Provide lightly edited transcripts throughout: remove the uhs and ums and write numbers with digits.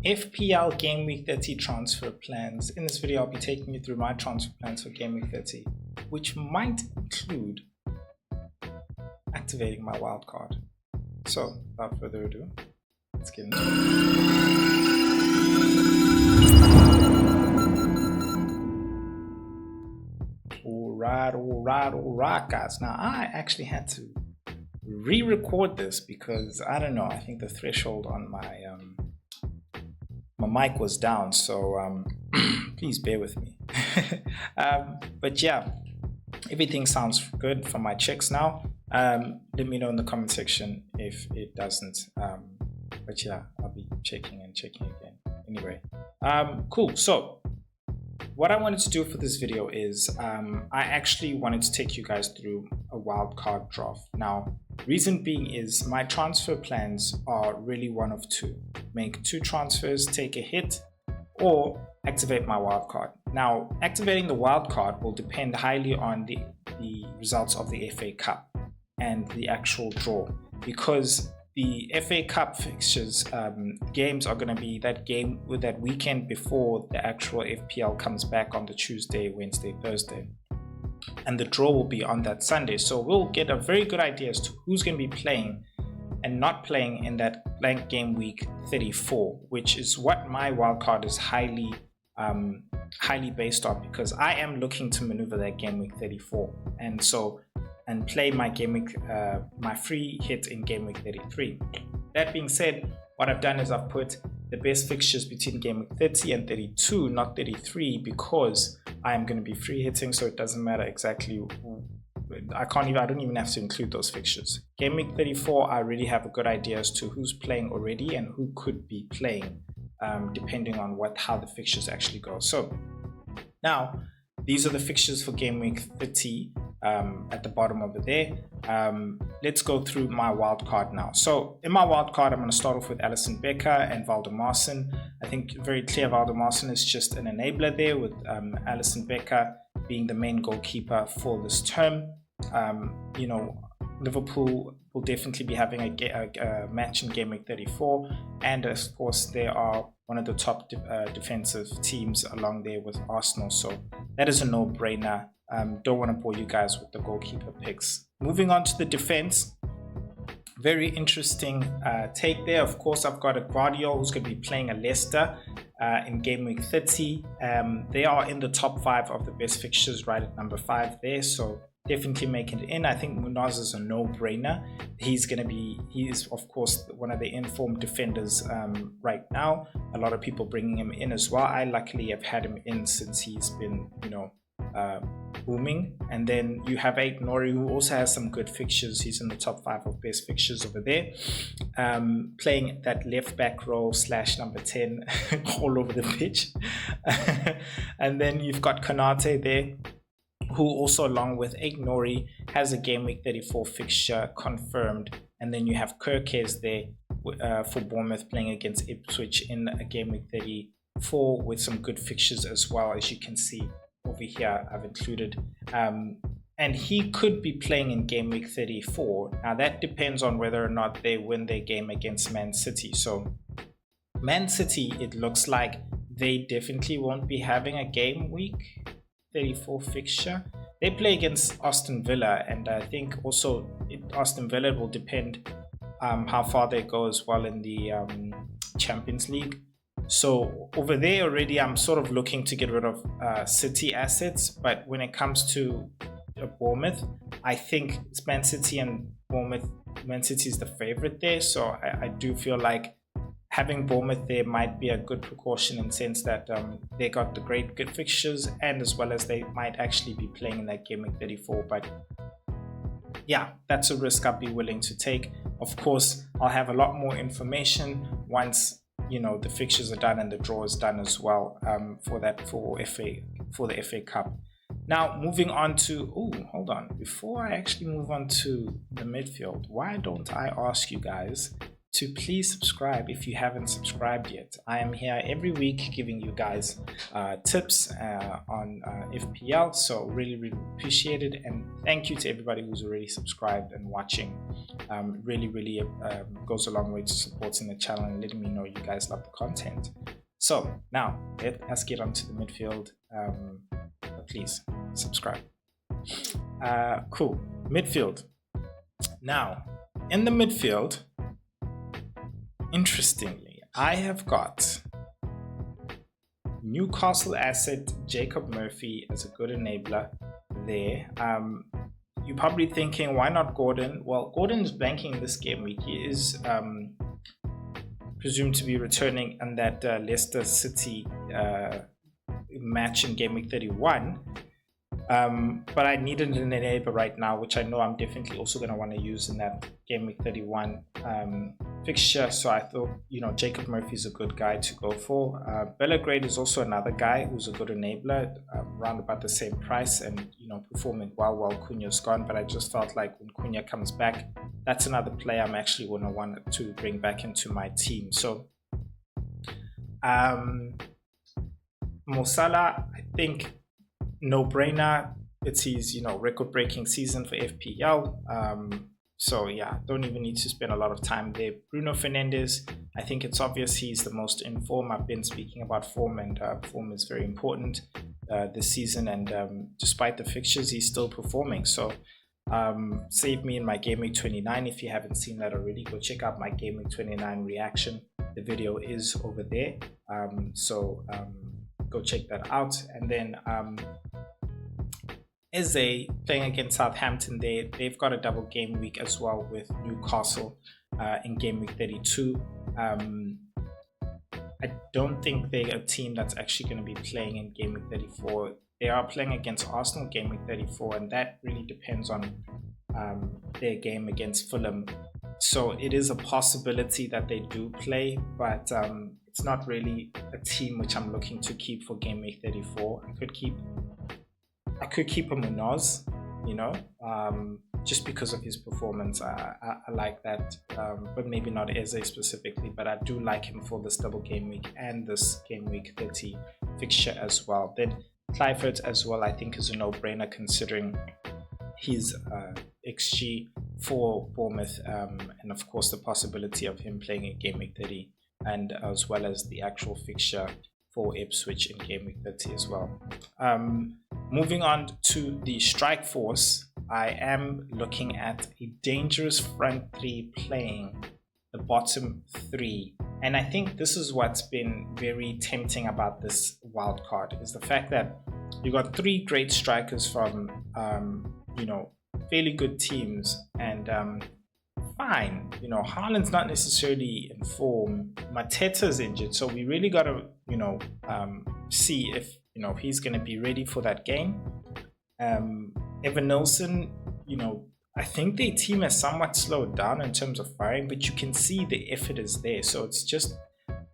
FPL Gameweek 30 Transfer Plans. In this video, I'll be taking you through my transfer plans for Gameweek 30, which might include activating my wildcard. So, without further ado, let's get into it. Alright, guys. Now, I actually had to re-record this because, I don't know, I think the threshold on my mic was down, so please bear with me. But yeah, everything sounds good for my checks now. Let me know in the comment section if it doesn't, but yeah, I'll be checking again anyway. Cool. So what I wanted to do for this video is I actually wanted to take you guys through a wildcard draft. Now, reason being is my transfer plans are really one of two: make 2 transfers, take a hit, or activate my wildcard. Now, activating the wildcard will depend highly on the results of the FA Cup and the actual draw, because the FA Cup fixtures games are going to be that weekend before the actual FPL comes back on the Tuesday, Wednesday, Thursday, and the draw will be on that Sunday. So we'll get a very good idea as to who's going to be playing and not playing in that blank game week 34, which is what my wildcard is highly based on, because I am looking to maneuver that game week 34 and play my game week, my free hit in game week 33. That being said, what I've done is I've put the best fixtures between game week 30 and 32, not 33, because I am going to be free hitting, so it doesn't matter exactly. I don't even have to include those fixtures. Game week 34, I already have a good idea as to who's playing already and who could be playing, depending on how the fixtures actually go. So now, these are the fixtures for game week 30 at the bottom over there. Let's go through my wildcard now. So in my wildcard, I'm going to start off with Alisson Becker and Valdemarson. I think very clear Valdemarson is just an enabler there, with Alisson Becker being the main goalkeeper for this term. You know, Liverpool will definitely be having a match in game week 34, and of course they are one of the top defensive teams along there with Arsenal, so that is a no-brainer. Don't want to bore you guys with the goalkeeper picks. Moving on to the defense, very interesting take there. Of course, I've got a Guardiola who's going to be playing a Leicester in game week 30. They are in the top 5 of the best fixtures, right at number 5 there, so definitely making it in. I think Munoz is a no-brainer. He is of course one of the informed defenders right now. A lot of people bringing him in as well. I luckily have had him in since he's been, booming. And then you have Nori, who also has some good fixtures. He's in the top 5 of best fixtures over there, playing that left back role / number 10 all over the pitch. And then you've got Konate there, who also, along with Nori, has a game week 34 fixture confirmed. And then you have Kirkes there for Bournemouth, playing against Ipswich in a game week 34 with some good fixtures as well, as you can see over here. I've included, and he could be playing in game week 34. Now that depends on whether or not they win their game against Man City. So Man City, it looks like they definitely won't be having a game week 34 fixture. They play against Aston Villa, and I think also Aston Villa will depend how far they go as well in the Champions League. So over there already, I'm sort of looking to get rid of City assets, but when it comes to Bournemouth, I think it's Man City and Bournemouth. Man City is the favorite there, so I do feel like having Bournemouth there might be a good precaution, in the sense that they got the good fixtures, and as well as they might actually be playing in that game week 34. But yeah, that's a risk I'll be willing to take. Of course, I'll have a lot more information once the fixtures are done and the draw is done as well, for the FA Cup. Now moving on to hold on, before I actually move on to the midfield, why don't I ask you guys to please subscribe if you haven't subscribed yet. I am here every week giving you guys tips on FPL, so really appreciate it, and thank you to everybody who's already subscribed and watching. Really goes a long way to supporting the channel and letting me know you guys love the content. So now let us get on to the midfield. Please subscribe. Cool. Midfield. Now in the midfield, interestingly, I have got Newcastle asset Jacob Murphy as a good enabler there. You're probably thinking, why not Gordon? Well, Gordon is blanking this game week. He is presumed to be returning in that Leicester City match in game week 31. But I needed an enabler right now, which I know I'm definitely also going to want to use in that game week 31 fixture. So I thought, Jacob Murphy is a good guy to go for. Belgrade is also another guy who's a good enabler, around about the same price, and performing well while Cunha's gone. But I just felt like when Cunha comes back, that's another player I'm actually going to want to bring back into my team. So Mo Salah, I think, no brainer. It's his record-breaking season for FPL. So yeah, don't even need to spend a lot of time there. Bruno Fernandes, I think it's obvious he's the most in form. I've been speaking about form, and form is very important this season, and despite the fixtures, he's still performing. So save me in my Game Week 29. If you haven't seen that already, go check out my Game Week 29 reaction. The video is over there, go check that out. And then Eze playing against Southampton, they've got a double game week as well with Newcastle in game week 32. I don't think they're a team that's actually going to be playing in game week 34. They are playing against Arsenal game week 34, and that really depends on their game against Fulham. So it is a possibility that they do play, but it's not really a team which I'm looking to keep for game week 34. I could keep a Munoz, just because of his performance. I like that, but maybe not Eze specifically, but I do like him for this double game week and this game week 30 fixture as well. Then Clifford as well, I think, is a no-brainer considering his XG for Bournemouth, and of course the possibility of him playing in game week 30, and as well as the actual fixture for Ipswich in game week 30 as well. Moving on to the strike force, I am looking at a dangerous front three playing the bottom three, and I think this is what's been very tempting about this wild card, is the fact that you got three great strikers from fairly good teams, and fine, Haaland's not necessarily in form, Mateta's injured, so we really got to see if he's going to be ready for that game. Evan Nilsson, I think their team has somewhat slowed down in terms of firing, but you can see the effort is there. So it's just,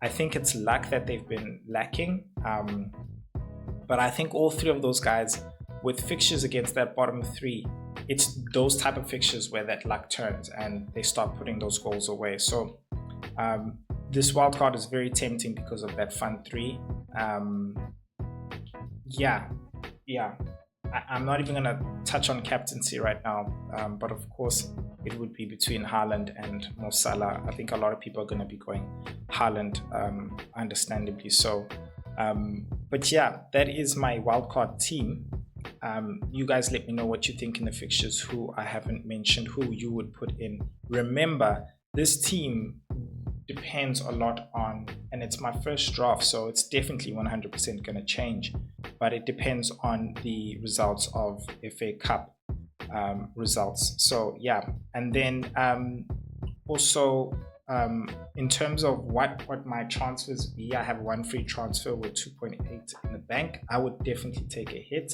I think it's luck that they've been lacking. But I think all three of those guys with fixtures against that bottom three, it's those type of fixtures where that luck turns and they start putting those goals away. So this wild card is very tempting because of that front three. I'm not even going to touch on captaincy right now, but of course it would be between Haaland and Mo Salah. I think a lot of people are going to be going Haaland, understandably so. But yeah, that is my wildcard team. You guys let me know what you think in the fixtures, who I haven't mentioned, who you would put in. Remember, this team depends a lot on, and it's my first draft, so it's definitely 100% going to change, but it depends on the results of FA Cup results. So yeah, and then also in terms of what my transfers be, I have one free transfer with 2.8 in the bank. I would definitely take a hit,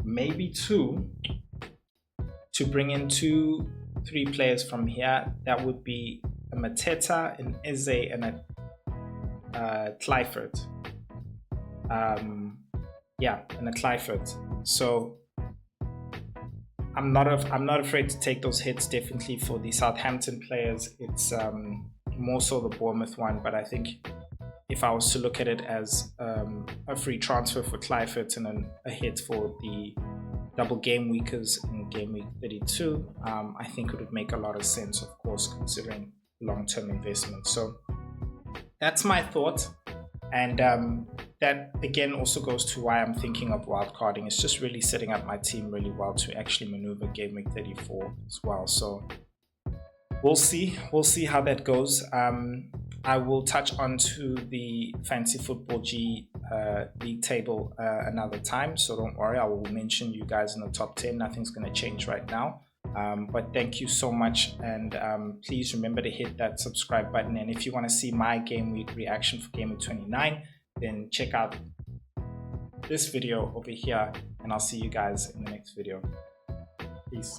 maybe two, to bring in 2-3 players from here. That would be a Mateta, an Eze, and a Clifford. And a Clifford. So I'm not afraid to take those hits. Definitely for the Southampton players, it's more so the Bournemouth one, but I think if I was to look at it as a free transfer for Clifford and then a hit for the double game weekers in game week 32, I think it would make a lot of sense, of course, considering long-term investment. So that's my thought. And that again also goes to why I'm thinking of wildcarding. It's just really setting up my team really well to actually maneuver game week 34 as well. So we'll see how that goes. I will touch on to the Fantasy Football G league table another time, so don't worry, I will mention you guys in the top 10. Nothing's going to change right now, but thank you so much, and please remember to hit that subscribe button. And if you want to see my game week reaction for game week 29, then check out this video over here, and I'll see you guys in the next video. Peace.